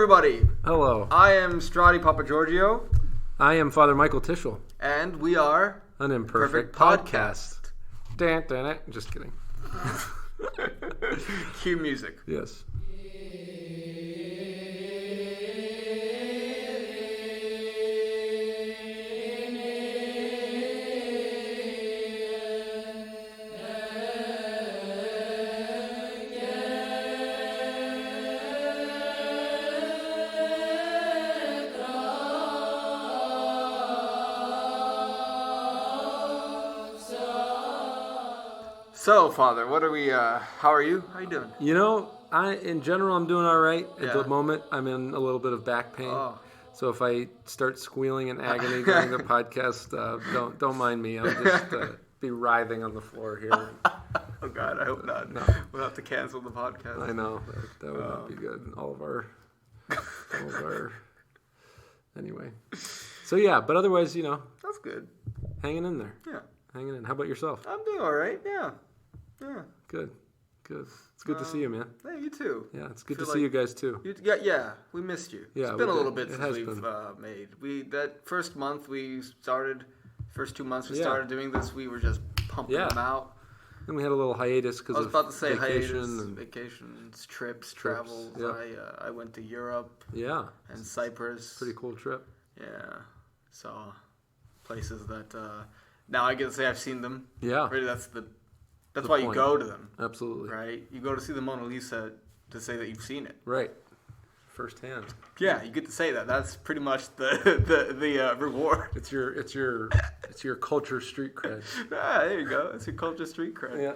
everybody. Hello. I am Strati Papa Giorgio. I am Father Michael Tischel. And we are An Imperfect Podcast. Dan. Just kidding. Cue music. Yes. So, Father, what are we, how are you? How you doing? You know, in general, I'm doing all right. At Yeah. the moment, I'm in a little bit of back pain. Oh. So if I start squealing in agony during the podcast, don't mind me. I'll just be writhing on the floor here. Oh, God, I hope not. No. We'll have to cancel the podcast. I know. That would not be good. All of our... Anyway. So, yeah. But otherwise, That's good. hanging in there. Yeah. Hanging in. How about yourself? I'm doing all right. Yeah. Good. It's good to see you, man. Hey, you too. Yeah, it's good Feel to see you guys too. Yeah, we missed you. Yeah, it's been a we little did. bit It since has we've been. that first month we started, first 2 months we Yeah. started doing this, we were just pumping Yeah. them out. And we had a little hiatus because I was of about to say vacation hiatus, and vacations, trips, travels. yeah. I went to Europe yeah, and Cyprus. pretty cool trip. Yeah, saw places that now I can say I've seen them. Yeah, Really, that's The why you point. go to them, absolutely. right? You go to see the Mona Lisa to say that you've seen it. Right, firsthand. Yeah, you get to say that. That's pretty much the reward. It's your culture street cred. Ah, there you go. It's your culture street cred. Yeah.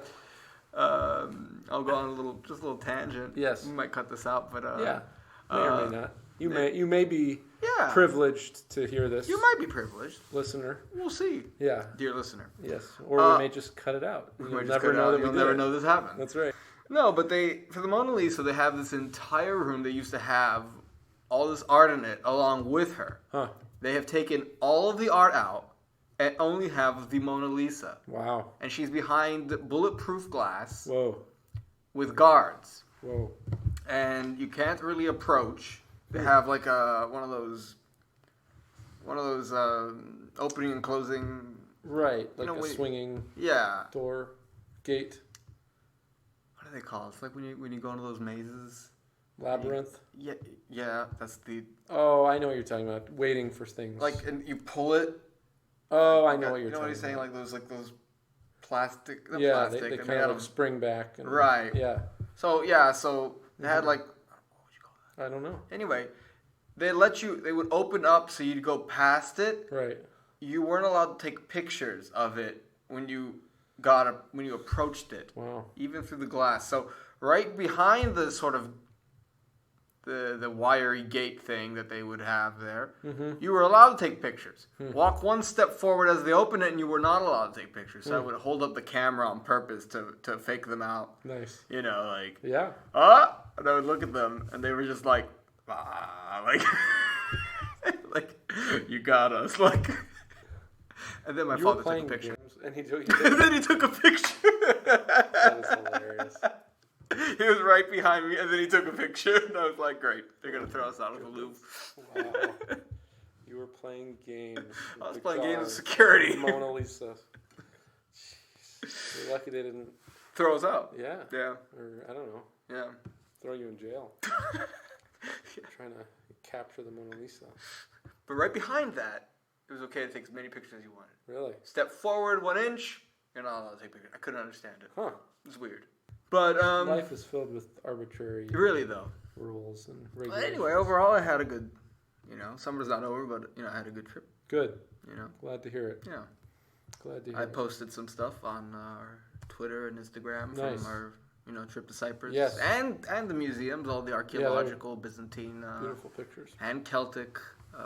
I'll go on a little tangent. Yes. We might cut this out, but Yeah. May or may not. You may be yeah. privileged to hear this. You might be privileged. Listener. We'll see, Yeah. dear listener. Yes. Or we may just cut it out. We You'll might just never cut it know out. that we You'll did never it. know this happened. That's right. No, but for the Mona Lisa, they have this entire room. They used to have all this art in it along with her. Huh. They have taken all of the art out and only have the Mona Lisa. Wow. And she's behind bulletproof glass Whoa. with guards. Whoa. And you can't really approach. They have like one of those opening and closing. Right. Like a when- swinging Yeah. door, gate, What are they called? It's like when you go into those mazes. labyrinth. Yeah. That's the Oh, I know what you're talking about. Waiting for things. and you pull it. Oh, I know what you're You know what talking he's saying? about. Like those plastic. Not Yeah, plastic. they they're kind made out of spring back. And, Right. Yeah. So they had like. What would you call that? I don't know. Anyway, they would open up so you'd go past it. Right. You weren't allowed to take pictures of it when you approached it, Wow. even through the glass. So right behind the sort of the wiry gate thing that they would have there, you were allowed to take pictures. Walk one step forward as they open it, and you were not allowed to take pictures. So I would hold up the camera on purpose to fake them out. Nice. Like Yeah. and I would look at them, and they were just like like you got us, like. And then my You were father took a playing picture. games, and he took. And then he took a picture. That is hilarious. He was right behind me, and then he took a picture, and I was like, "Great, they're gonna throw us out of the loop." Wow. You were playing games. I was with playing games of guards, security. Mona Lisa. Jeez. You're lucky they didn't. Throw us out. Yeah. Yeah. Or I don't know. Yeah. Throw you in jail. Trying to capture the Mona Lisa. But right behind that, it was okay to take as many pictures as you wanted. Really? Step forward 1 inch, you're not allowed to take pictures. I couldn't understand it. Huh. It was weird. But Life is filled with arbitrary really though. rules and But regulations. anyway, overall, I had a good. Summer's not over, but I had a good trip. Good. Glad to hear it. Yeah. Glad to hear I it. posted some stuff on our Twitter and Instagram Nice. from our trip to Cyprus. Yes. And the museums, all the archaeological, Byzantine, Beautiful pictures. and Celtic,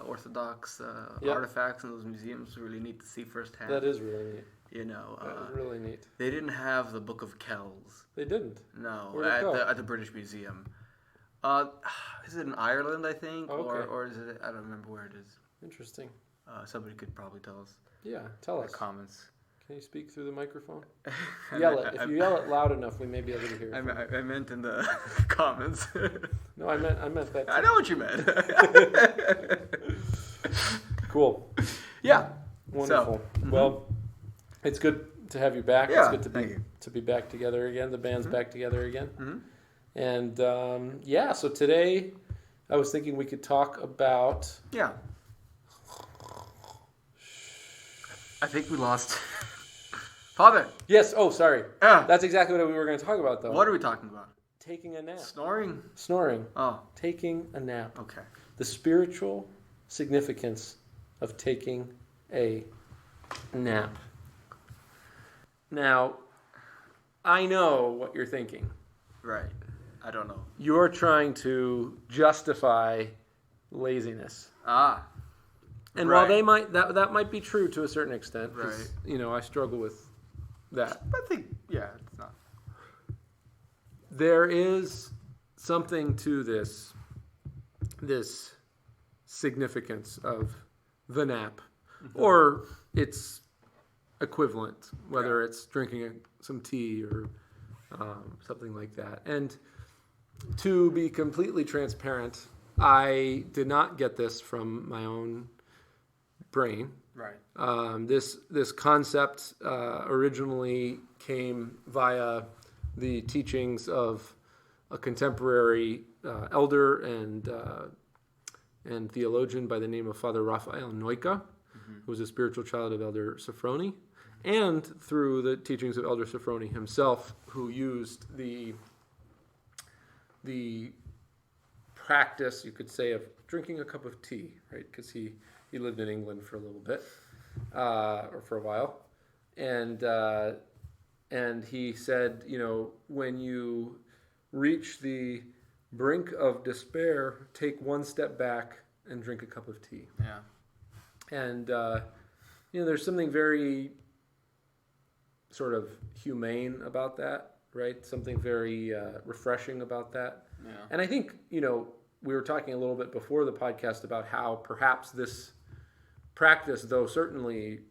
Orthodox Yep. artifacts in those museums. Really neat to see firsthand. That is really neat. That is really neat. They didn't have the Book of Kells. They didn't. No, Where'd it go? at the British Museum. Is it in Ireland, I think? Okay. Or is it, I don't remember where it is. Interesting. Somebody could probably tell us Yeah, tell in us. the comments. Can you speak through the microphone? Yell it. If you yell it loud enough, we may be able to hear it. I meant in the comments. No, I meant that. I know what you meant. Cool. Yeah. Wonderful. Well, it's good to have you back. Yeah, it's good to be back together again. The band's back together again. And so today I was thinking we could talk about... Yeah. I think we lost... Father. Yes. Oh, sorry. Yeah. That's exactly what we were going to talk about, though. What are we talking about? Taking a nap. Snoring. Oh. Taking a nap. Okay. The spiritual significance of taking a nap. Now, I know what you're thinking. Right. I don't know. You're trying to justify laziness. Ah. And while they might that might be true to a certain extent, right. I struggle with that. I think it's not. There is something to this significance of the nap, or its equivalent, whether it's drinking some tea or something like that. And to be completely transparent, I did not get this from my own brain. Right. This concept originally came via the teachings of a contemporary elder and theologian by the name of Father Raphael Noica, who was a spiritual child of Elder Sophroni, and through the teachings of Elder Sophroni himself, who used the practice, you could say, of drinking a cup of tea, right? Because he lived in England for a little bit, or for a while, and he said, when you reach the brink of despair, take one step back and drink a cup of tea. Yeah. And there's something very sort of humane about that, right? Something very refreshing about that. Yeah. And I think, we were talking a little bit before the podcast about how perhaps this practice, though certainly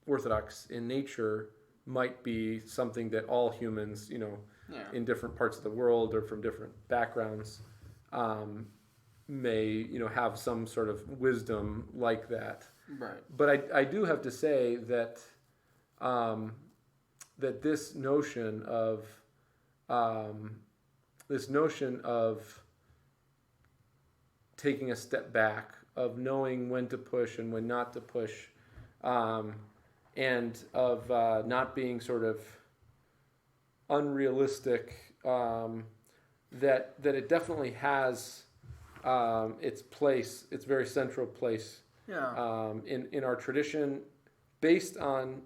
Orthodox in nature, might be something that all humans, in different parts of the world or from different backgrounds, may, have some sort of wisdom like that. Right. But I do have to say that that this notion of taking a step back, of knowing when to push and when not to push, and of not being sort of unrealistic, that it definitely has its place, its very central place, in our tradition, based on,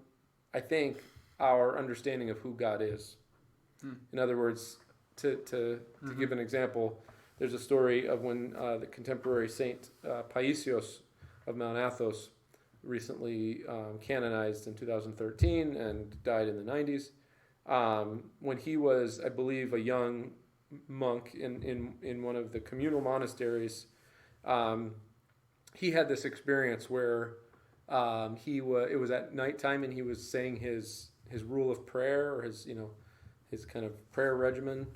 I think, our understanding of who God is. In other words, to give an example, there's a story of when the contemporary Saint Paisios of Mount Athos, recently canonized in 2013 and died in the 90s. When he was, I believe, a young monk in one of the communal monasteries, he had this experience where it was at nighttime and he was saying his rule of prayer, or his kind of prayer regimen,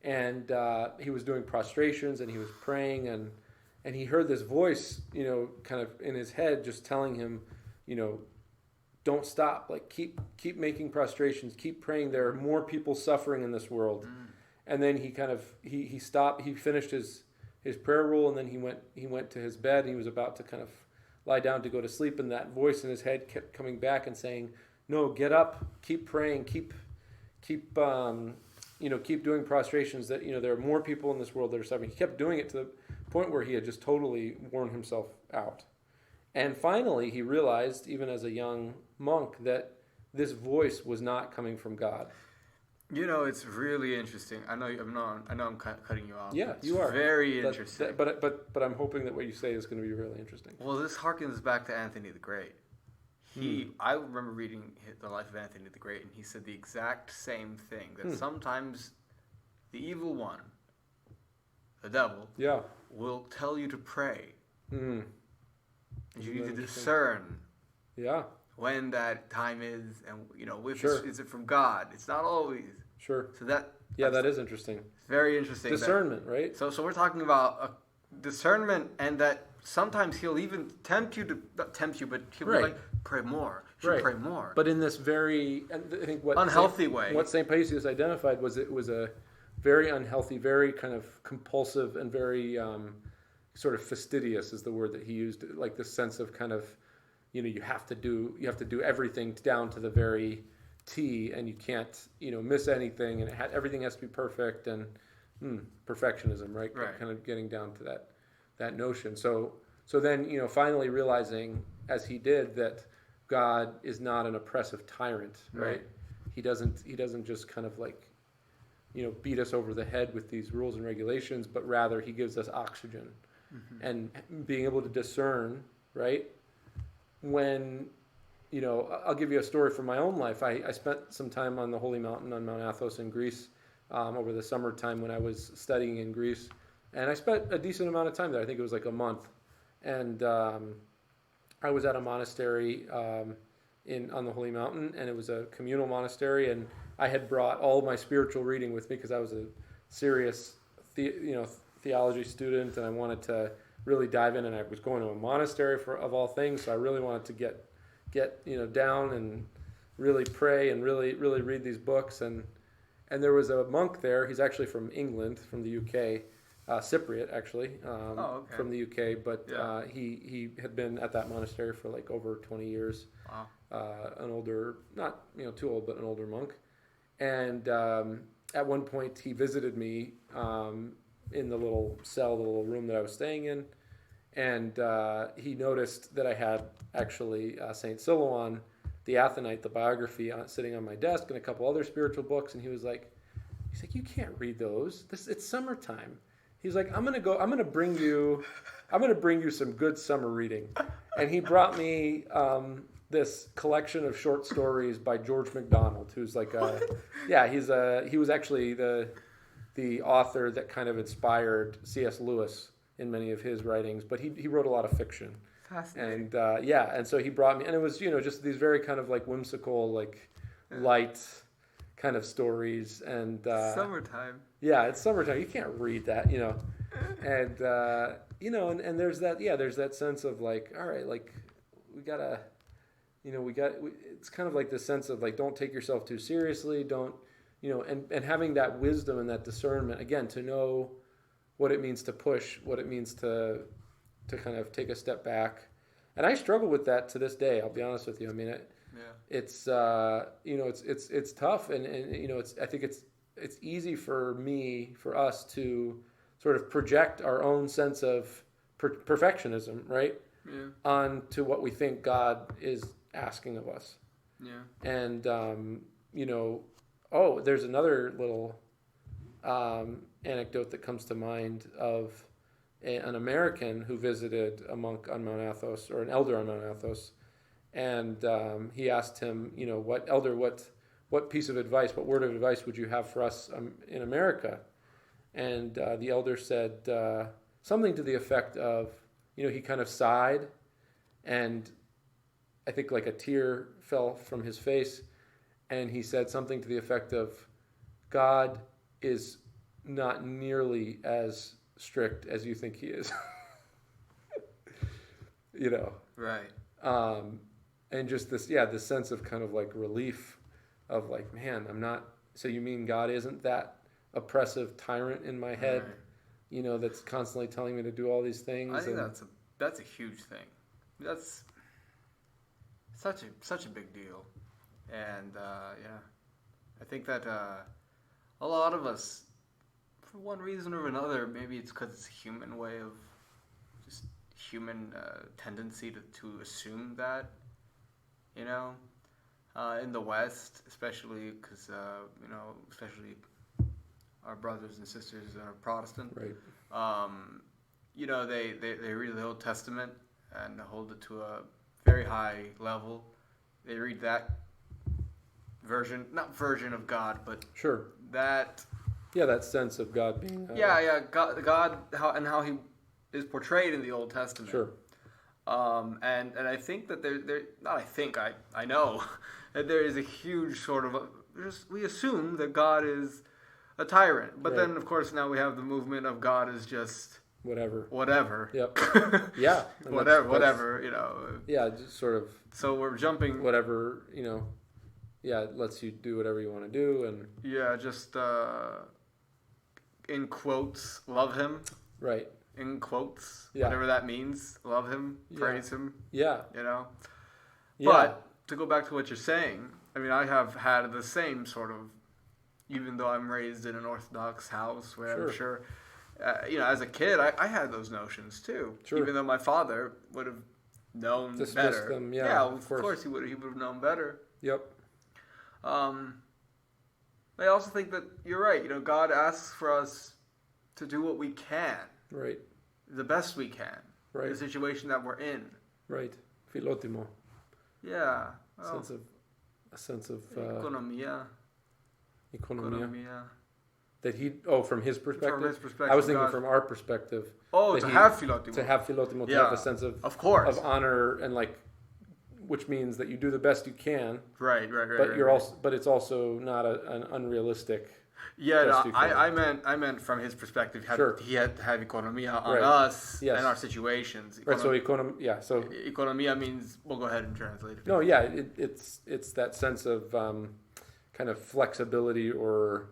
and he was doing prostrations and he was praying, and he heard this voice, kind of in his head, just telling him, don't stop, like keep making prostrations, keep praying. There are more people suffering in this world. And then he stopped. He finished his prayer rule, and then he went to his bed. And he was about to kind of lie down to go to sleep, and that voice in his head kept coming back and saying, "No, get up, keep praying, keep doing prostrations. That there are more people in this world that are suffering." He kept doing it to the point where he had just totally worn himself out. And finally, he realized, even as a young monk, that this voice was not coming from God. It's really interesting. I know I'm cutting you off. Yeah, you are. Very interesting. But I'm hoping that what you say is going to be really interesting. Well, this harkens back to Anthony the Great. I remember reading the life of Anthony the Great, and he said the exact same thing, that sometimes the evil one, the devil, will tell you to pray. And you need to discern when that time is, and is it from God? It's not always. Sure. So that is interesting. Very interesting. Discernment, right? So we're talking about discernment, and that sometimes he'll even tempt you to not tempt you, but he'll be like, pray more. You should pray more. But in this very, I think what unhealthy way. What St. Paisius identified was it was a very unhealthy, very kind of compulsive, and very sort of fastidious is the word that he used. Like this sense of kind of, you have to do everything down to the very T, and you can't miss anything, and everything has to be perfect, and perfectionism, right? Kind of getting down to that notion. So then finally realizing, as he did, that God is not an oppressive tyrant, right? He doesn't just kind of like beat us over the head with these rules and regulations, but rather he gives us oxygen, and being able to discern, right? When I'll give you a story from my own life. I spent some time on the Holy Mountain on Mount Athos in Greece over the summertime when I was studying in Greece. And I spent a decent amount of time there. I think it was like a month. And I was at a monastery on the Holy Mountain, and it was a communal monastery. And I had brought all my spiritual reading with me because I was a serious theology student, and I wanted to really dive in. And I was going to a monastery of all things, so I really wanted to get down and really pray and really read these books. And there was a monk there. He's actually from England, from the UK, Cypriot actually, from the UK. But he had been at that monastery for like over 20 years. Wow. An older, not too old, but an older monk. And at one point he visited me in the little cell, the little room that I was staying in. And he noticed that I had actually St. Silouan the Athonite, the biography, sitting on my desk, and a couple other spiritual books. And he's like, you can't read those. It's summertime. He's like, I'm gonna bring you some good summer reading. And he brought me this collection of short stories by George MacDonald, who's like he was actually the author that kind of inspired C.S. Lewis in many of his writings, but he wrote a lot of fiction. And and so he brought me, and it was just these very kind of like whimsical, like light kind of stories. And summertime. Yeah, it's summertime. You can't read that, and and there's that sense of like, all right, like we gotta, it's kind of like this sense of like, don't take yourself too seriously, don't, and having that wisdom and that discernment again to know what it means to push, what it means to kind of take a step back. And I struggle with that to this day, I'll be honest with you. I mean, it's it's tough, and I think it's easy for us to sort of project our own sense of perfectionism, right? Yeah. Onto what we think God is asking of us. Yeah. And there's another little anecdote that comes to mind of an American who visited a monk on Mount Athos, or an elder on Mount Athos, and he asked him, what piece of advice, what word of advice would you have for us in America? And the elder said something to the effect of, he kind of sighed, and I think like a tear fell from his face, and he said something to the effect of, God is not nearly as strict as you think he is. Right. And just this sense of kind of like relief of like, man, I'm not, so you mean God isn't that oppressive tyrant in my head, right, that's constantly telling me to do all these things. I think that's a huge thing. That's such a big deal. And I think that a lot of us, for one reason or another, maybe it's because it's a human way of just human tendency to assume that, in the West, especially because especially our brothers and sisters are Protestant, right? They read the Old Testament and hold it to a very high level. They read that not version of God, but sure, that sense of God being God how he is portrayed in the Old Testament. Sure. And I think that I know that there is a huge sort of we assume that God is a tyrant. But then, of course, now we have the movement of God is just whatever. Yep. Yeah. Whatever. Yeah, just sort of. So we're jumping. Whatever, Yeah, it lets you do whatever you want to do, and. Yeah, just in quotes, love him. Right. In quotes, whatever that means, love him, praise him. Yeah. Yeah. But to go back to what you're saying, I mean, I have had the same sort of, even though I'm raised in an Orthodox house where I'm sure, as a kid, I had those notions too. Sure. Even though my father would have known better. Them, of course he would have known better. Yep. I also think that you're right. God asks for us to do what we can. Right. The best we can. Right. The situation that we're in. Right. Philotimo. Yeah. A sense of economia. That from his perspective. From his perspective. I was thinking from our perspective. Oh, to have philotimo. To have philotimo, to have a sense of honor and which means that you do the best you can. Right. But but it's also not an unrealistic. Yeah, I meant from his perspective. He had to have economia on us and our situations. Right. So economia means we'll go ahead and translate it. No, yeah, it's that sense of kind of flexibility or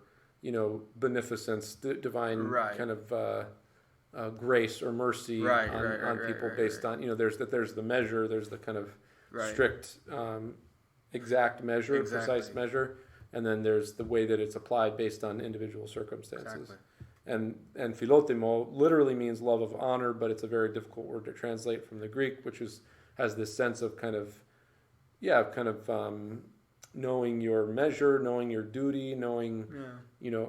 beneficence, divine kind of grace or mercy on people based on there's the measure, there's the kind of strict exact measure, precise measure. And then there's the way that it's applied based on individual circumstances. Exactly. And philotimo literally means love of honor, but it's a very difficult word to translate from the Greek, which has this sense of knowing your measure, knowing your duty, knowing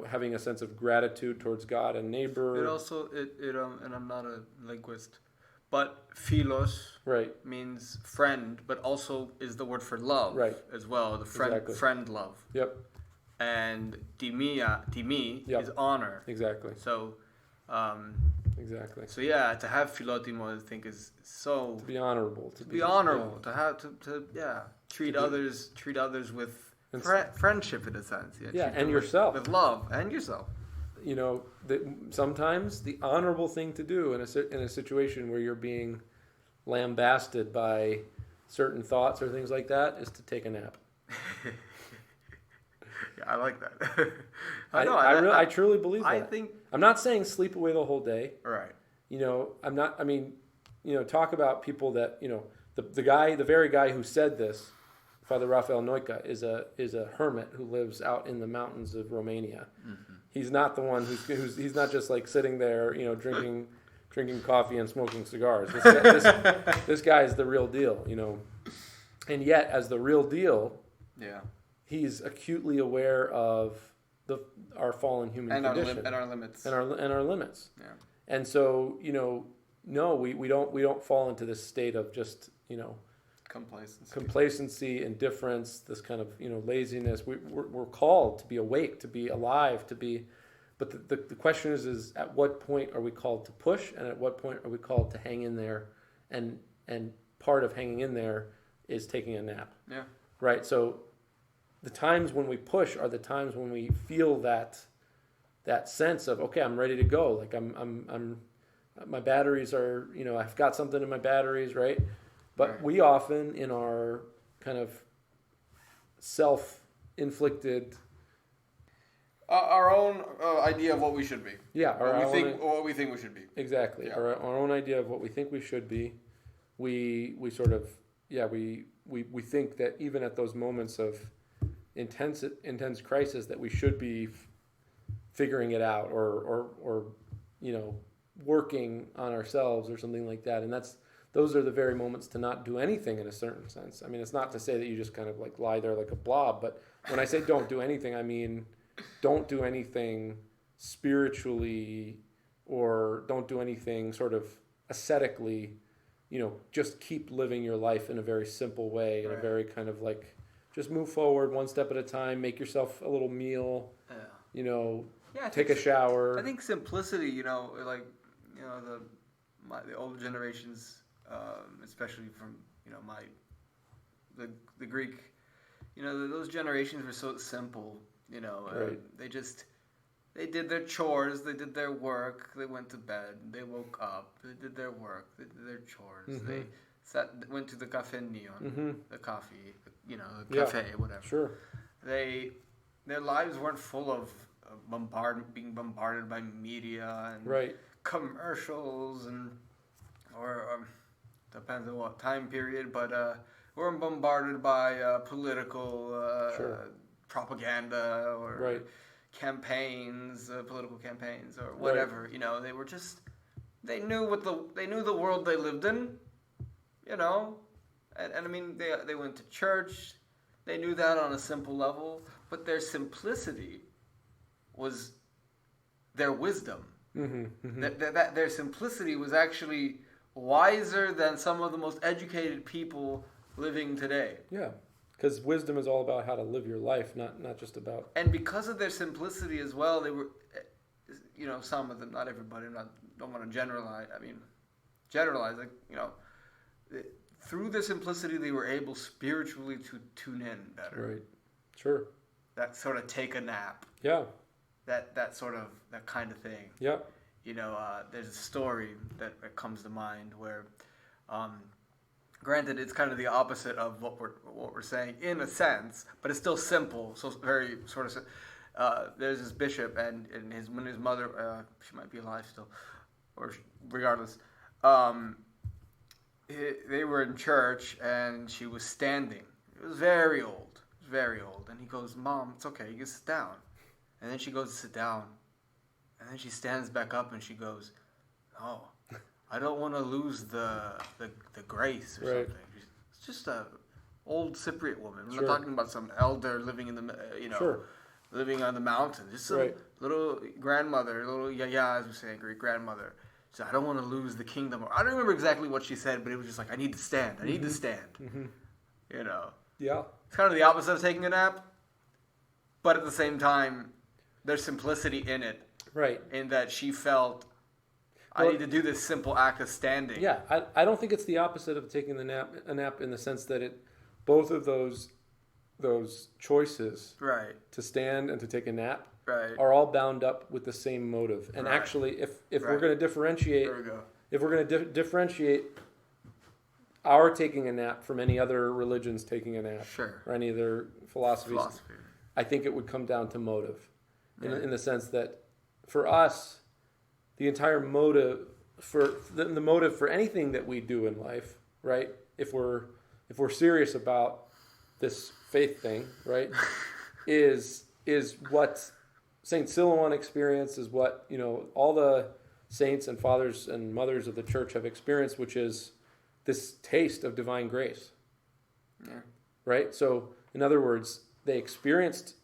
having a sense of gratitude towards God and neighbor. It also and I'm not a linguist, but philos means friend, but also is the word for love as well. The friend love. Yep. And timi is honor. Exactly. So exactly. So to have philotimo, I think is so to be honorable. To be honorable. To have treat others with friendship in a sense. Yeah, and yourself with love and yourself. Sometimes the honorable thing to do in a situation where you're being lambasted by certain thoughts or things like that is to take a nap. Yeah, I like that. I truly believe that. I think I'm not saying sleep away the whole day. Right. I'm not. I mean, talk about people that the very guy who said this, Father Raphael Noica, is a hermit who lives out in the mountains of Romania. Mm-hmm. He's not the one he's not just sitting there, drinking coffee and smoking cigars. This guy is the real deal, And yet, as the real deal, he's acutely aware of our fallen human condition and our limits and our limits. Yeah. And so, no, we don't fall into this state of just complacency, indifference, this kind of laziness. We're called to be awake, to be alive, but the question is at what point are we called to push, and at what point are we called to hang in there? And part of hanging in there is taking a nap. Yeah. Right. So the times when we push are the times when we feel that sense of, okay, I'm ready to go. Like I'm my batteries are, I've got something in my batteries, right? But we often, in our kind of self-inflicted, our own idea of what we should be. Yeah, what we think we should be. Exactly. Yeah. Our own idea of what we think we should be. We sort of we think that even at those moments of intense crisis that we should be figuring it out or working on ourselves or something like that, and those are the very moments to not do anything in a certain sense. I mean, it's not to say that you just kind of lie there like a blob, but when I say don't do anything, I mean don't do anything spiritually or don't do anything sort of ascetically, just keep living your life in a very simple way, in a very kind of just move forward one step at a time, make yourself a little meal, take a shower. I think simplicity, the older generations, especially from the Greek, those generations were so simple. Right. They did their chores, they did their work, they went to bed, they woke up, they did their work, they did their chores, they went to the cafe neon, the coffee, the cafe, whatever. Sure. Their lives weren't full of being bombarded by media and commercials or depends on what time period, but weren't bombarded by political propaganda or campaigns, political campaigns or whatever. They were just they knew the world they lived in, and I mean they went to church. They knew that on a simple level, but their simplicity was their wisdom. Their simplicity was actually wiser than some of the most educated people living today. Yeah, because wisdom is all about how to live your life, not just about... And because of their simplicity as well, they were, some of them, not everybody, don't want to generalize, through their simplicity, they were able spiritually to tune in better. Right, sure. That sort of take a nap. Yeah. That kind of thing. Yeah. There's a story that comes to mind where, granted, it's kind of the opposite of what we're saying in a sense, but it's still simple. So very sort of. There's this bishop, and when his mother, she might be alive still, or regardless, they were in church, and she was standing. It was very old, and he goes, "Mom, it's okay. You can sit down." And then she goes to sit down. And then she stands back up and she goes, "Oh, I don't want to lose the grace or something." It's just a old Cypriot woman. We're not talking about some elder living in the living on the mountain. Just some little grandmother, little yaya, as we say, great grandmother. So I don't want to lose the kingdom. I don't remember exactly what she said, but it was just like, I need to stand. I need to stand. Yeah. It's kind of the opposite of taking a nap, but at the same time, there's simplicity in it. Right. In that she felt, I need to do this simple act of standing. Yeah, I don't think it's the opposite of taking a nap in the sense that both of those choices, to stand and to take a nap, are all bound up with the same motive. And actually, if we're going to differentiate, differentiate our taking a nap from any other religion's taking a nap, or any other philosophies, I think it would come down to motive, in the sense that for us, the entire motive the motive for anything that we do in life, right? If we're serious about this faith thing, right, is what Saint Silouan experienced, is what all the saints and fathers and mothers of the church have experienced, which is this taste of divine grace. Yeah. Right? So, in other words, they experienced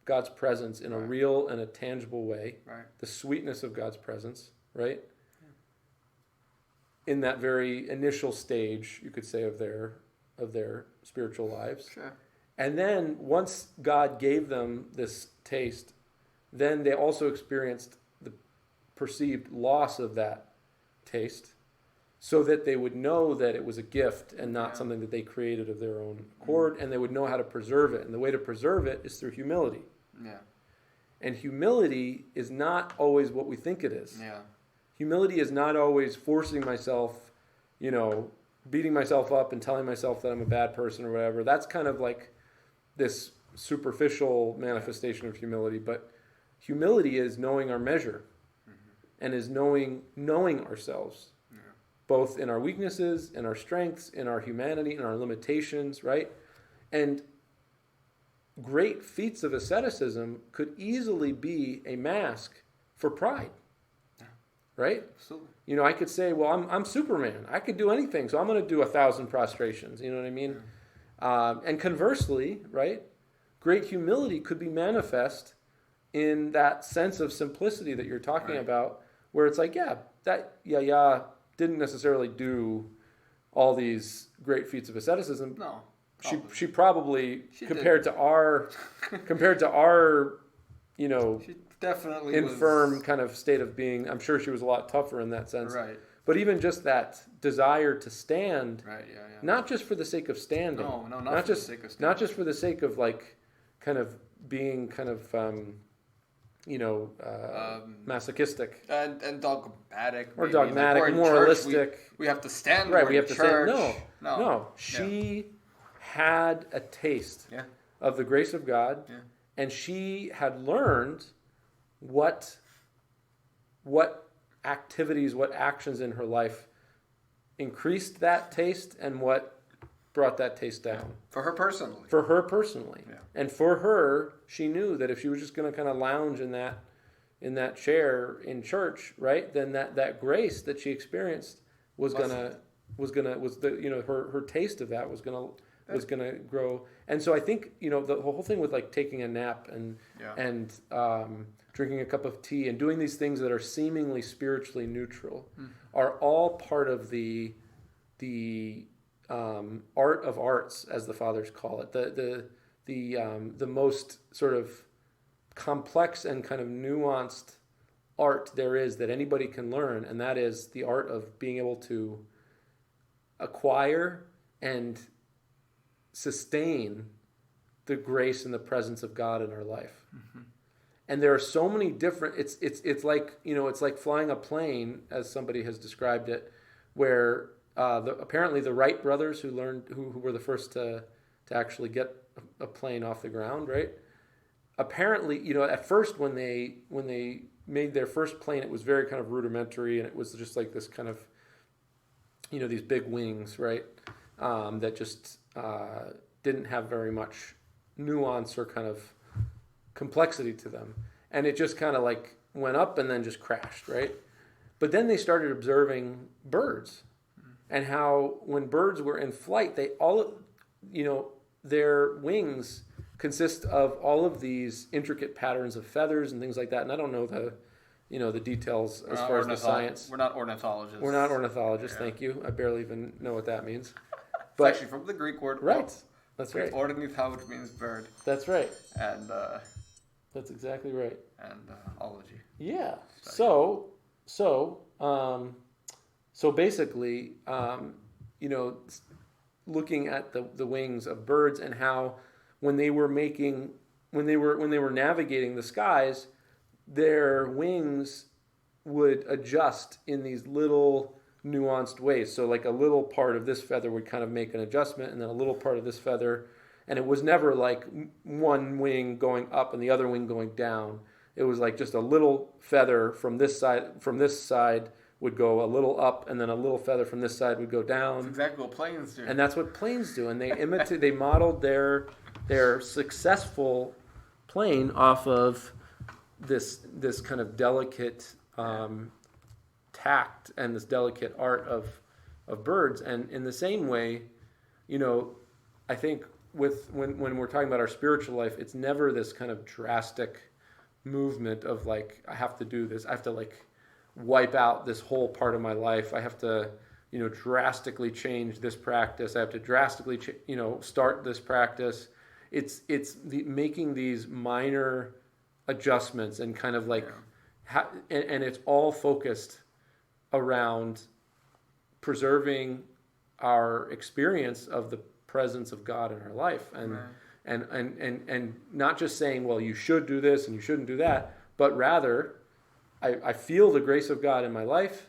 God's presence in a real and a tangible way. Right. The sweetness of God's presence, right? Yeah. In that very initial stage, you could say, of their spiritual lives. Sure. And then once God gave them this taste, then they also experienced the perceived loss of that taste, so that they would know that it was a gift and not something that they created of their own accord, and they would know how to preserve it. And the way to preserve it is through humility. Yeah. And humility is not always what we think it is. Yeah. Humility is not always forcing myself, beating myself up and telling myself that I'm a bad person or whatever. That's kind of like this superficial manifestation of humility. But humility is knowing our measure, and is knowing ourselves. Both in our weaknesses, in our strengths, in our humanity, in our limitations, right? And great feats of asceticism could easily be a mask for pride, right? Absolutely. I could say, well, I'm Superman. I could do anything, so I'm going to do 1,000 prostrations. You know what I mean? Yeah. And conversely, right? Great humility could be manifest in that sense of simplicity that you're talking about, where it's like, didn't necessarily do all these great feats of asceticism. No, she probably compared to our she definitely infirm kind of state of being. I'm sure she was a lot tougher in that sense. Right. But even just that desire to stand, right? Yeah. Not just for the sake of standing. No, not for the sake of standing. Not just for the sake of like, kind of being kind of, masochistic and dogmatic, or dogmatic, like, moralistic. We have to stand. Right, we have to church. stand. No. She had a taste of the grace of God, and she had learned what activities, what actions in her life increased that taste, and what brought that taste down. For her personally. Yeah. And for her, she knew that if she was just going to kind of lounge in that chair in church, right, then that grace that she experienced was her taste of that was gonna grow. And so I think, the whole thing with like taking a nap and drinking a cup of tea and doing these things that are seemingly spiritually neutral are all part of the art of arts, as the fathers call it, the most sort of complex and kind of nuanced art there is that anybody can learn, and that is the art of being able to acquire and sustain the grace and the presence of God in our life. Mm-hmm. And there are so many different. It's like it's like flying a plane, as somebody has described it, where apparently the Wright brothers who were the first to actually get a plane off the ground, right? Apparently, at first when they made their first plane, it was very kind of rudimentary, and it was just like this kind of these big wings, right? That just didn't have very much nuance or kind of complexity to them, and it just kind of like went up and then just crashed, right? But then they started observing birds, and how when birds were in flight, they all, their wings consist of all of these intricate patterns of feathers and things like that. And I don't know the details as far as the science. We're not ornithologists. We're not ornithologists. Thank you. I barely even know what that means. But it's actually from the Greek word. Right. That's right. Ornithology, which means bird. That's right. And that's exactly right. And ology. Yeah. So basically, looking at the wings of birds and how when they were navigating the skies, their wings would adjust in these little nuanced ways. So like a little part of this feather would kind of make an adjustment, and then a little part of this feather, and it was never like one wing going up and the other wing going down. It was like just a little feather from this side would go a little up, and then a little feather from this side would go down. That's exactly what planes do. And that's what planes do. And they modeled their successful plane off of this kind of delicate tact and this delicate art of birds. And in the same way, I think when we're talking about our spiritual life, it's never this kind of drastic movement of like, I have to do this. I have to like wipe out this whole part of my life. I have to, drastically change this practice. I have to drastically, start this practice. It's making these minor adjustments and kind of like, and it's all focused around preserving our experience of the presence of God in our life, and not just saying, well, you should do this and you shouldn't do that, but rather, I feel the grace of God in my life,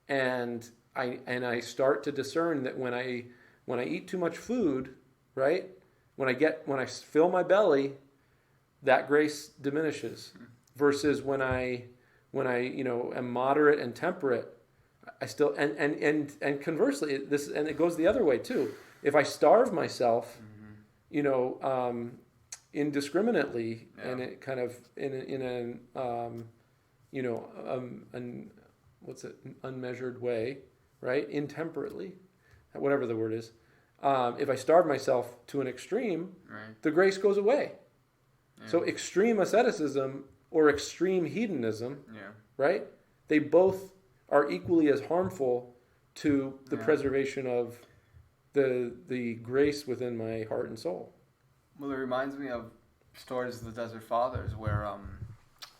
and I start to discern that when I eat too much food, right? When I fill my belly, that grace diminishes. Versus when I am moderate and temperate, I still and conversely, it goes the other way too. If I starve myself, indiscriminately, and it kind of in an unmeasured way, right? Intemperately, whatever the word is. If I starve myself to an extreme, the grace goes away. Yeah. So extreme asceticism or extreme hedonism, right? They both are equally as harmful to the preservation of the grace within my heart and soul. Well, it reminds me of stories of the Desert Fathers where,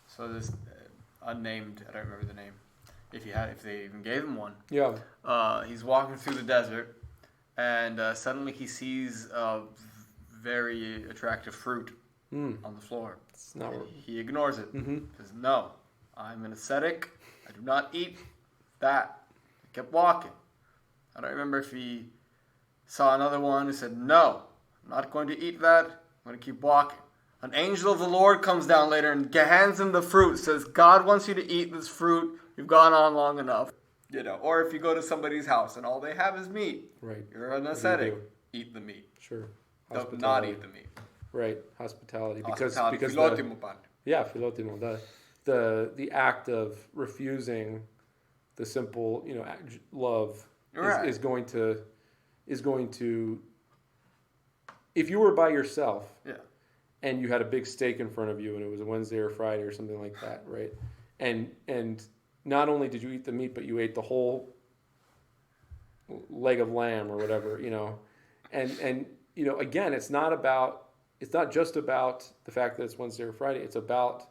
so this unnamed, I don't remember the name, if they even gave him one. Yeah. He's walking through the desert, and suddenly he sees a very attractive fruit on the floor. It's not. He ignores it. Says, "No, I'm an ascetic. I do not eat that." He kept walking. I don't remember if he saw another one who said, "No, I'm not going to eat that. I'm going to keep walking." An angel of the Lord comes down later and hands him the fruit. Says, "God wants you to eat this fruit. You've gone on long enough." Or if you go to somebody's house and all they have is meat, right? You're an ascetic. Eat the meat. Sure. Don't not eat the meat. Right. Hospitality. Because Philotimo part. Yeah, philotimo. The act of refusing the simple, love is going to if you were by yourself, and you had a big steak in front of you and it was a Wednesday or Friday or something like that, right? And not only did you eat the meat, but you ate the whole leg of lamb or whatever, and again, it's not just about the fact that it's Wednesday or Friday. It's about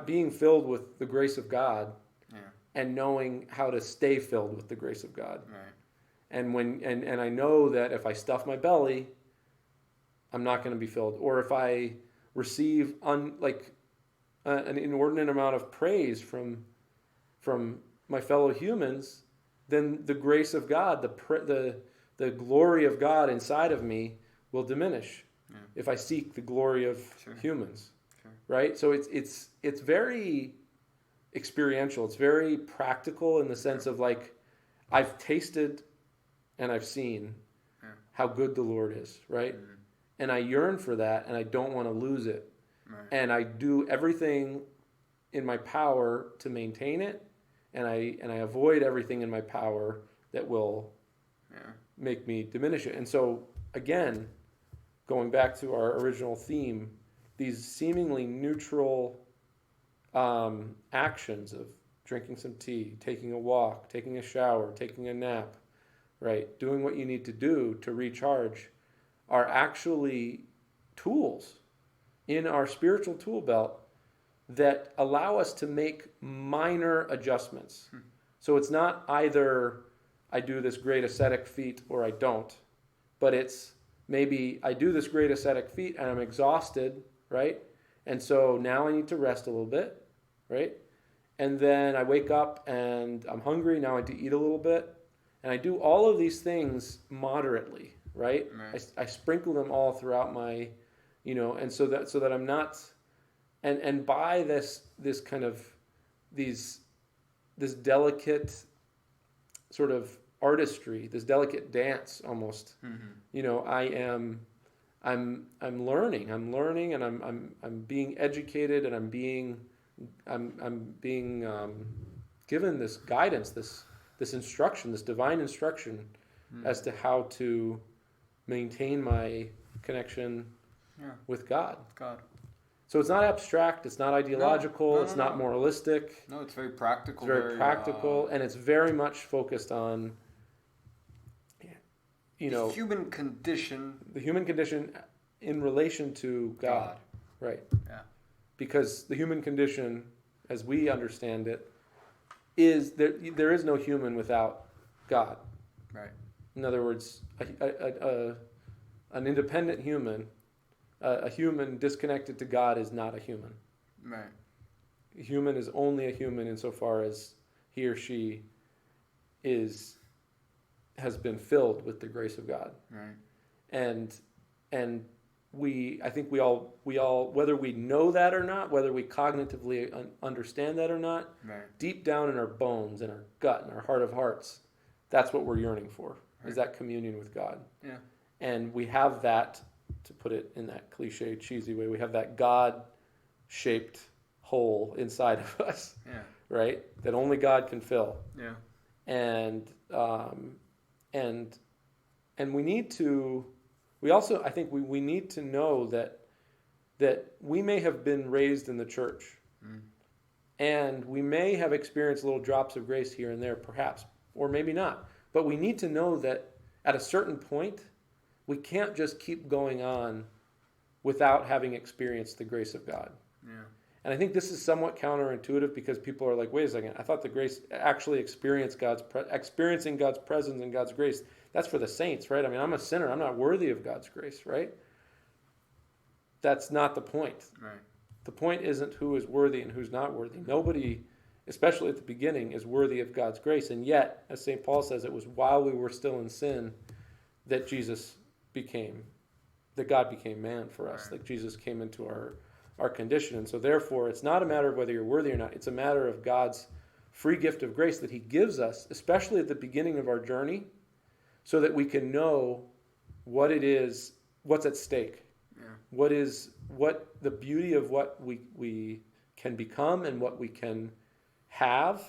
being filled with the grace of God, and knowing how to stay filled with the grace of God. Right. And I know that if I stuff my belly, I'm not going to be filled. Or if I receive an inordinate amount of praise from my fellow humans, then the grace of God, the glory of God inside of me will diminish if I seek the glory of humans. Sure. Right? So it's very experiential. It's very practical in the sense of I've tasted and I've seen how good the Lord is, right? Mm-hmm. And I yearn for that, and I don't want to lose it. Right. And I do everything in my power to maintain it, and I avoid everything in my power that will make me diminish it. And so, again, going back to our original theme, these seemingly neutral actions of drinking some tea, taking a walk, taking a shower, taking a nap, right? Doing what you need to do to recharge are actually tools in our spiritual tool belt that allow us to make minor adjustments. So it's not either I do this great ascetic feat or I don't, but it's maybe I do this great ascetic feat and I'm exhausted, right? And so now I need to rest a little bit, right? And then I wake up and I'm hungry, now I need to eat a little bit. And I do all of these things moderately, right? I sprinkle them all throughout my, and so that I'm not, and by this kind of this delicate sort of artistry, this delicate dance almost, I'm learning, and I'm being educated, and I'm being given this guidance, this instruction, this divine instruction as to how to maintain my connection with God. So it's not abstract, it's not ideological, it's not moralistic. No, it's very practical. It's very practical, and it's very much focused on, the human condition. The human condition in relation to God. Right. Yeah. Because the human condition, as we understand it, is there is no human without God. Right. In other words, an independent human, a human disconnected to God is not a human. Right. A human is only a human insofar as he or she has been filled with the grace of God. Right. And I think we all, whether we know that or not, whether we cognitively understand that or not, deep down in our bones, in our gut, in our heart of hearts, that's what we're yearning for, is that communion with God. Yeah. And we have that, to put it in that cliche, cheesy way, we have that God-shaped hole inside of us, right? That only God can fill. Yeah. And we need to. We also, I think, we need to know that we may have been raised in the church, and we may have experienced little drops of grace here and there, perhaps, or maybe not. But we need to know that at a certain point, we can't just keep going on without having experienced the grace of God. Yeah. And I think this is somewhat counterintuitive because people are like, wait a second, I thought the grace actually experiencing God's presence and God's grace, that's for the saints, right? I mean, I'm a sinner. I'm not worthy of God's grace, right? That's not the point. Right. The point isn't who is worthy and who's not worthy. Nobody, especially at the beginning, is worthy of God's grace. And yet, as St. Paul says, it was while we were still in sin that God became man for us. Right. Like Jesus came into our condition. And so therefore, it's not a matter of whether you're worthy or not. It's a matter of God's free gift of grace that he gives us, especially at the beginning of our journey, so that we can know what it is, what's at stake. Yeah. What the beauty of what we can become and what we can have,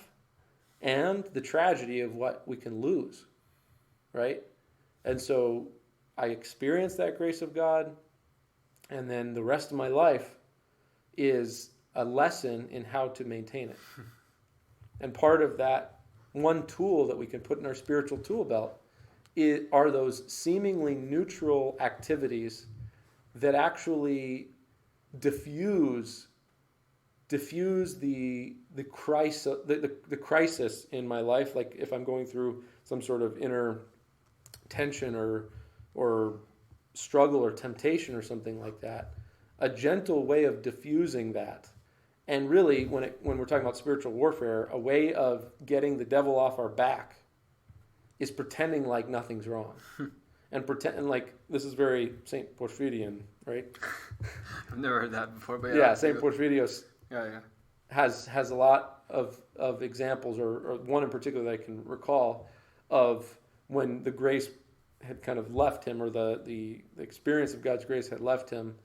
and the tragedy of what we can lose, right? And so I experience that grace of God, and then the rest of my life is a lesson in how to maintain it. And part of that, one tool that we can put in our spiritual tool belt are those seemingly neutral activities that actually diffuse the crisis in my life. Like if I'm going through some sort of inner tension or struggle or temptation or something like that, a gentle way of diffusing that. And really, when we're talking about spiritual warfare, a way of getting the devil off our back is pretending like nothing's wrong. And pretend like this is very St. Porphyrian, right? I've never heard that before, but yeah, St. Porphyrios yeah. has a lot of examples, or one in particular that I can recall, of when the grace had kind of left him, or the experience of God's grace had left him.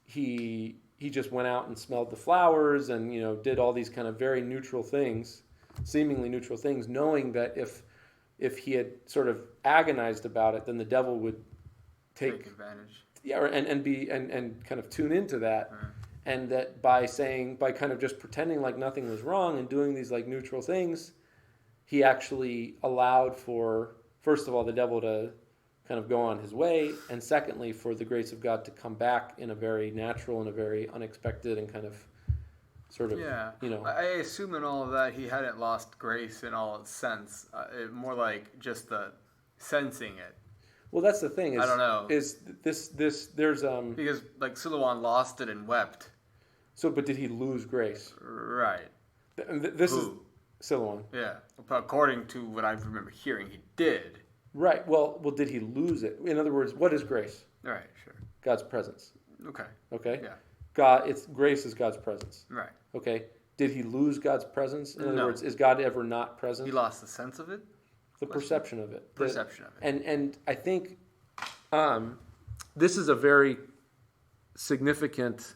He just went out and smelled the flowers and did all these kind of very neutral things, seemingly neutral things, knowing that if he had sort of agonized about it, then the devil would take advantage. Yeah, and kind of tune into that, and that by kind of just pretending like nothing was wrong and doing these like neutral things, he actually allowed for, first of all, the devil to kind of go on his way, and secondly, for the grace of God to come back in a very natural and a very unexpected and kind of sort of, I assume in all of that he hadn't lost grace in all its sense. More like just the sensing it. Well, that's the thing. I don't know. Is this there's because like Silouan lost it and wept. So, but did he lose grace? Right. This is Silouan. Yeah. According to what I remember hearing, he did. Right. Well, did he lose it? In other words, what is grace? Right. Sure. God's presence. Okay. Yeah. Grace is God's presence. Right. Okay. Did he lose God's presence? In other words, is God ever not present? He lost the sense of it. The perception of it. Perception of it. And I think this is a very significant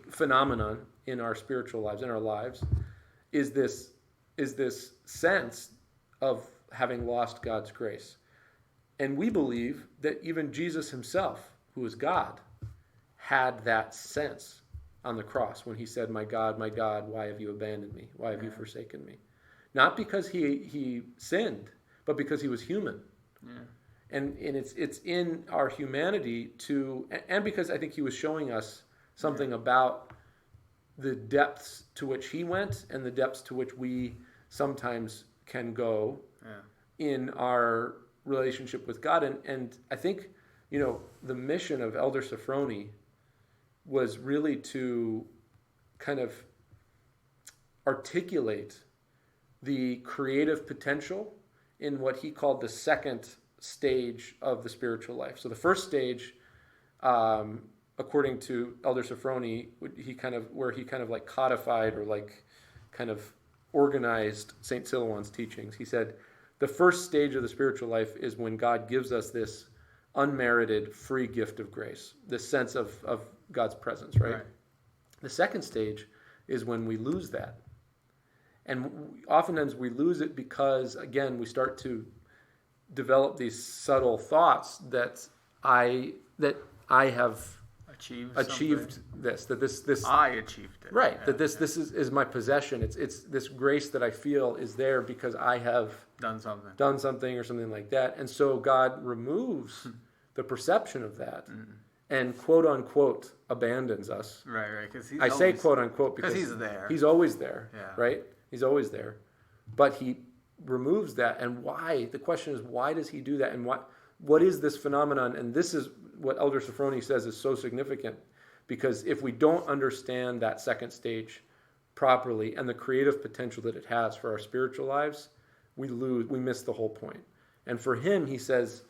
phenomenon in our spiritual lives, in our lives, is this sense of having lost God's grace. And we believe that even Jesus himself, who is God, had that sense on the cross when he said, my God, why have you abandoned me? Why have you forsaken me? Not because he sinned, but because he was human. Yeah. And it's in our humanity and because I think he was showing us something about the depths to which he went and the depths to which we sometimes can go in our relationship with God. And I think, the mission of Elder Sophrony was really to kind of articulate the creative potential in what he called the second stage of the spiritual life. So the first stage, according to Elder Sophrony, he kind of like codified or like kind of organized St. Silouan's teachings. He said the first stage of the spiritual life is when God gives us this unmerited free gift of grace, this sense of God's presence, right? The second stage is when we lose that. And oftentimes we lose it because, again, we start to develop these subtle thoughts that I have achieved this, that this I achieved it. Right, that this is my possession. It's this grace that I feel is there because I have done something or something like that. And so God removes the perception of that and quote unquote abandons us. Right. Because I say quote unquote because he's there. He's always there. Yeah. Right. He's always there, but he removes that. And why? The question is, why does he do that? And what is this phenomenon? And this is what Elder Sophrony says is so significant, because if we don't understand that second stage properly and the creative potential that it has for our spiritual lives, we miss the whole point. And for him, he says,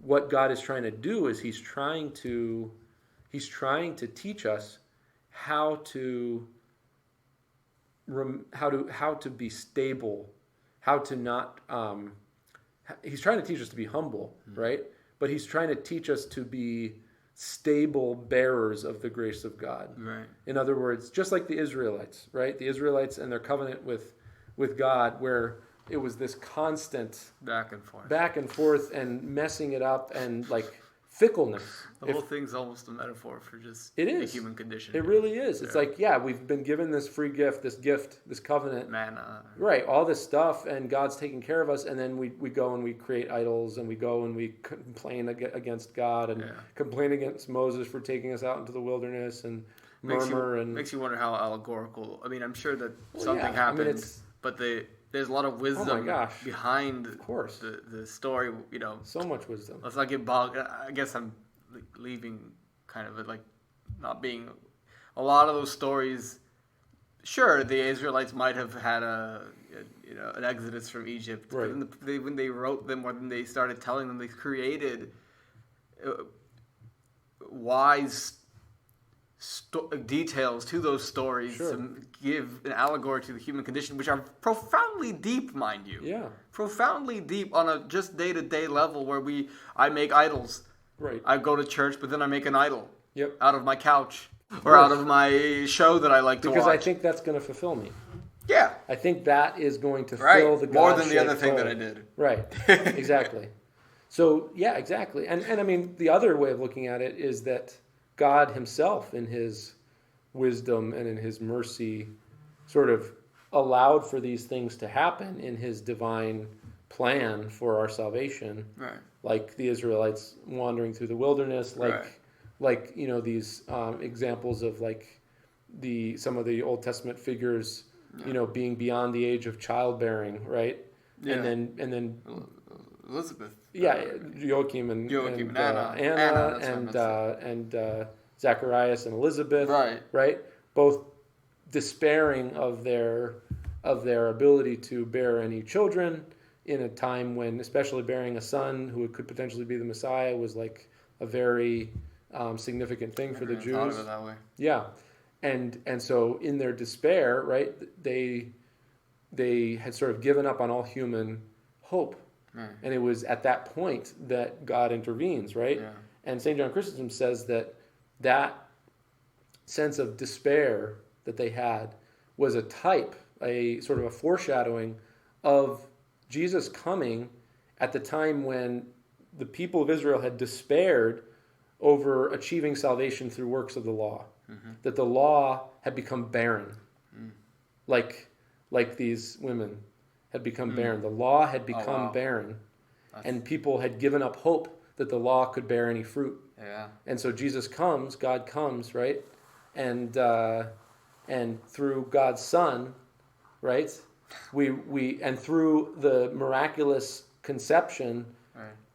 what God is trying to do is he's trying to teach us how to be stable, how to not. He's trying to teach us to be humble, right? But he's trying to teach us to be stable bearers of the grace of God. Right. In other words, just like the Israelites, right? The Israelites and their covenant with God, where it was this constant back and forth and messing it up and like fickleness. The whole thing's almost a metaphor for just the human condition. It really is. It's like, we've been given this free gift, this covenant. Manna. Right, all this stuff, and God's taking care of us, and then we go and we create idols, and we go and we complain against God, and complain against Moses for taking us out into the wilderness, and murmur. Makes you wonder how allegorical. I mean, I'm sure that something happened, but there's a lot of wisdom behind of course. the story, So much wisdom. Let's not get bogged. I guess I'm leaving kind of like not being a lot of those stories. Sure, the Israelites might have had an exodus from Egypt. Right. But when they wrote them or when they started telling them, they created wise details to those stories to give an allegory to the human condition, which are profoundly deep, mind you. Yeah. Profoundly deep on a just day-to-day level where I make idols. Right. I go to church, but then I make an idol. Yep. Out of my couch or out of my show that I like to watch. Because I think that's going to fulfill me. Yeah. I think that is going to fill the God more than the other thing that I did. Right. Exactly. So, yeah, exactly. And I mean, the other way of looking at it is that God himself, in his wisdom and in his mercy, sort of allowed for these things to happen in his divine plan for our salvation. Right. Like the Israelites wandering through the wilderness, like these examples of like some of the Old Testament figures, being beyond the age of childbearing, right? Yeah. And then Elizabeth. Yeah, Joachim and Anna and Zacharias and Elizabeth. Right. Both despairing of their ability to bear any children in a time when, especially bearing a son who could potentially be the Messiah, was like a very significant thing for the Jews. Thought of it that way. Yeah, and so in their despair, right, they had sort of given up on all human hope. Right. And it was at that point that God intervenes, right? Yeah. And St. John Chrysostom says that sense of despair that they had was a type, a sort of a foreshadowing of Jesus coming at the time when the people of Israel had despaired over achieving salvation through works of the law. Mm-hmm. That the law had become barren, like these women had become barren. The law had become barren, and people had given up hope that the law could bear any fruit. Yeah. And so Jesus comes, God comes, right? And through God's Son, right? We and through the miraculous conception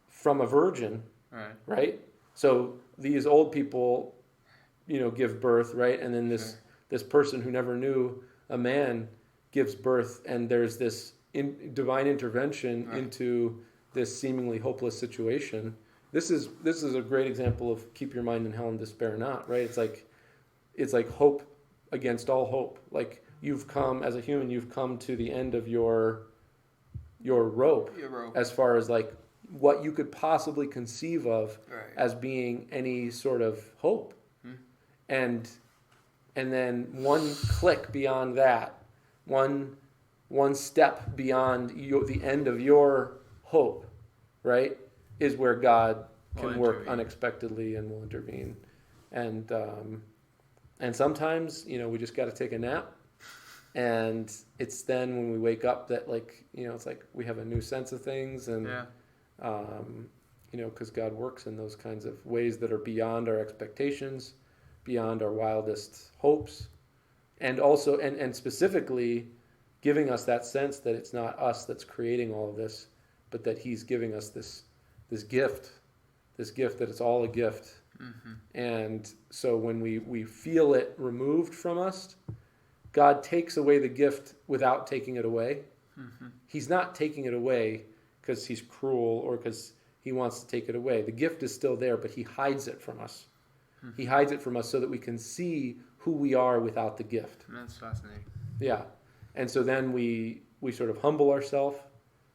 from a virgin, right? So these old people, give birth, right? And then this person who never knew a man gives birth, and there's this divine intervention into this seemingly hopeless situation. This is a great example of keep your mind in hell and despair not, right? It's like hope against all hope. Like you've come as a human, you've come to the end of your rope. As far as like what you could possibly conceive of as being any sort of hope. And then one click beyond that, one step beyond the end of your hope, right, is where God can work unexpectedly and will intervene. And sometimes, we just got to take a nap. And it's then when we wake up that it's like we have a new sense of things. And because God works in those kinds of ways that are beyond our expectations, beyond our wildest hopes, and also, and specifically giving us that sense that it's not us that's creating all of this, but that he's giving us this gift that it's all a gift. Mm-hmm. And so when we feel it removed from us, God takes away the gift without taking it away. Mm-hmm. He's not taking it away because he's cruel or because he wants to take it away. The gift is still there, but he hides it from us. Mm-hmm. He hides it from us so that we can see who we are without the gift. That's fascinating. Yeah. And so then we sort of humble ourselves,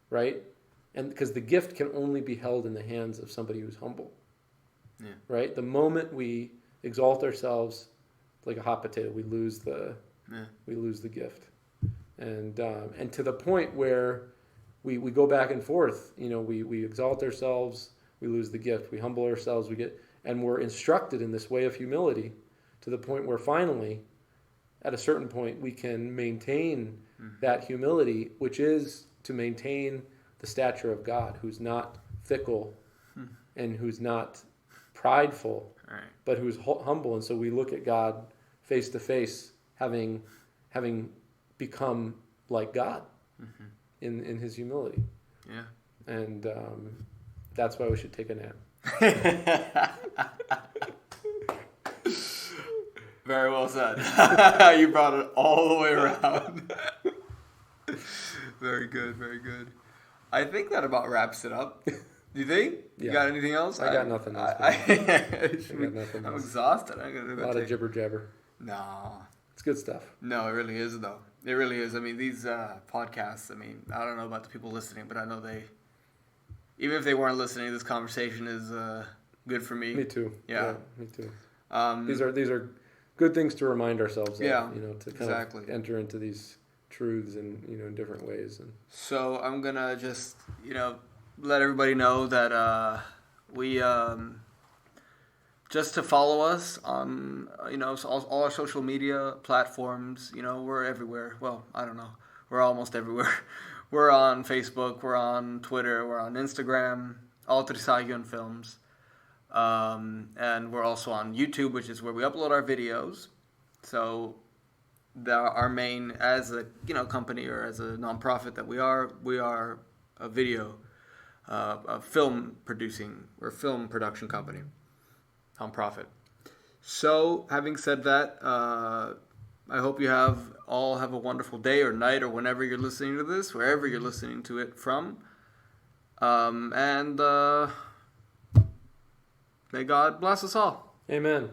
right? And because the gift can only be held in the hands of somebody who's humble. Yeah. Right? The moment we exalt ourselves like a hot potato, we lose the gift. And to the point where we go back and forth, we exalt ourselves, we lose the gift, we humble ourselves, and we're instructed in this way of humility to the point where finally, at a certain point, we can maintain that humility, which is to maintain the stature of God, who's not fickle and who's not prideful, right, but who's humble. And so we look at God face to face, having become like God in his humility. Yeah. And that's why we should take a nap. Very well said. You brought it all the way around. Very good, very good. I think that about wraps it up. Do you think? Yeah. You got anything else? I got nothing else. I'm exhausted. A lot of jibber jabber. No. It's good stuff. No, it really is, though. It really is. I mean, these podcasts, I don't know about the people listening, but I know even if they weren't listening, this conversation is good for me. Me too. Yeah. Me too. These are good things to remind ourselves of, to kind exactly. of enter into these truths in different ways. And so I'm going to just, let everybody know that we, just to follow us on, all our social media platforms, we're everywhere. Well, I don't know. We're almost everywhere. We're on Facebook, we're on Twitter, we're on Instagram, all TrisagionFilms. And we're also on YouTube, which is where we upload our videos. So our main, as a company or as a nonprofit that we are a video, a film production company, nonprofit. So having said that, I hope you all have a wonderful day or night or whenever you're listening to this, wherever you're listening to it from, and may God bless us all. Amen.